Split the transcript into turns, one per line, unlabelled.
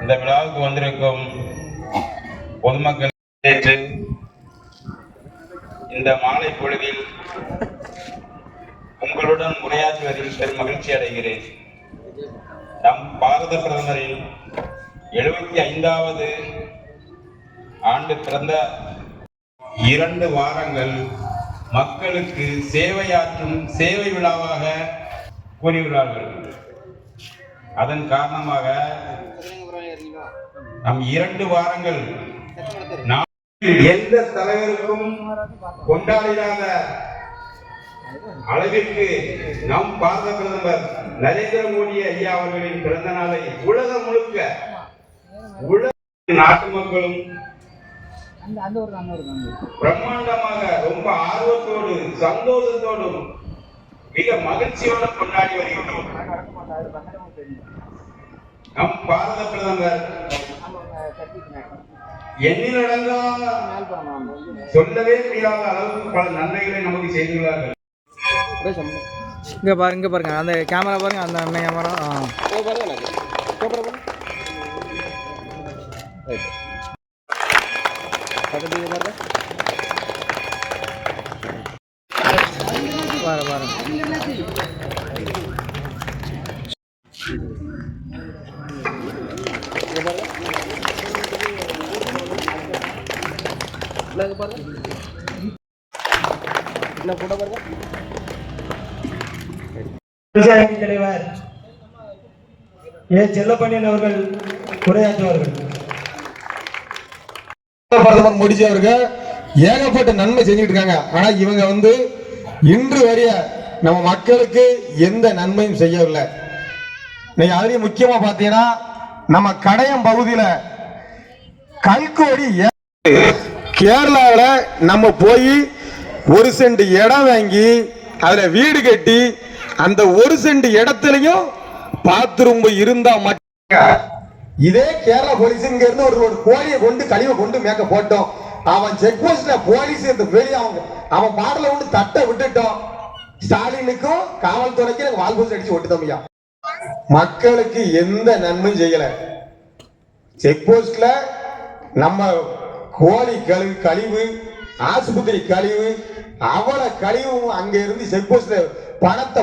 இந்த விழாவுக்கு வந்திருக்கும் பொதுமக்கள் ஏற்று இந்த மாலை பொழுதில் உங்களுடன் உரையாற்றுவதில் பெரும் மகிழ்ச்சி அடைகிறேன். நம் பாரத பிரதமரின் 75வது ஆண்டு பிறந்த 2 வாரங்கள் மக்களுக்கு சேவையாற்றும் சேவை விழாவாக கூறியுள்ளார்கள். அதன் காரணமாக நம் 2 வாரங்கள் எந்த தலைவருக்கும் கொண்டாடிடாத அளவிற்கு நம் பாரத பிரதமர் நரேந்திர மோடி ஐயா அவர்களின் பிறந்த நாளை உலகம் முழுக்க நாட்டு மக்களும் பிரம்மாண்டமாக ரொம்ப ஆர்வத்தோடு சந்தோஷத்தோடும் மிக மகிழ்ச்சியோடு கொண்டாடி வருகின்றோம். நம் பாரத பிரதமர் எண்ணிலடங்காத சொல்லவே முடியாத அளவுக்கு பல நன்மைகளை நமக்கு செய்துள்ளார்கள்.
இங்க பாருங்க அந்த கேமரா பாருங்க, அந்த அண்ணன் கேமரா
தலைவர் ஏ செல்லப்பண்ணியன் அவர்கள் உரையாற்றுவார்கள்.
பிரதமர் மோடி அவர்கள் ஏகப்பட்ட நன்மை செஞ்சுட்டு இருக்காங்க. ஆனா இவங்க இன்று வரைய நம்ம மக்களுக்கு எந்த நன்மையும் செய்யவில்லை. நீங்க அதுலயும் முக்கியமா பாத்தீங்கன்னா நம்ம கடையம் பகுதியில கல்கோடி கேரளாவில நம்ம போய் 1 சென்ட் இடம் வாங்கி அதுல வீடு கட்டி அந்த 1 சென்ட் இடத்துலயும் பாத்ரூம் இருந்தா மட்டும் இதே கேரளா போலீஸ் இங்க இருந்து ஒரு கோழியை கொண்டு கழிவை கொண்டு மேக்க போட்டோம். அவன் செக் போஸ்ட்ல போலீஸ் வெளியே அவன் பாடல ஒன்று தட்டை விட்டுட்டோம். ஸ்டாலினுக்கும் காவல்துறைக்கும் வால் போஸ்ட் அடிச்சு ஒட்டுதோம்யா. மக்களுக்கு எந்த நன்மையும் செய்யல. செக் போஸ்ட்ல நம்ம கோழி கழிவு ஆஸ்பத்திரி கழிவு அவளை கழிவு அங்க இருந்து செக் போஸ்ட்ல பணத்தை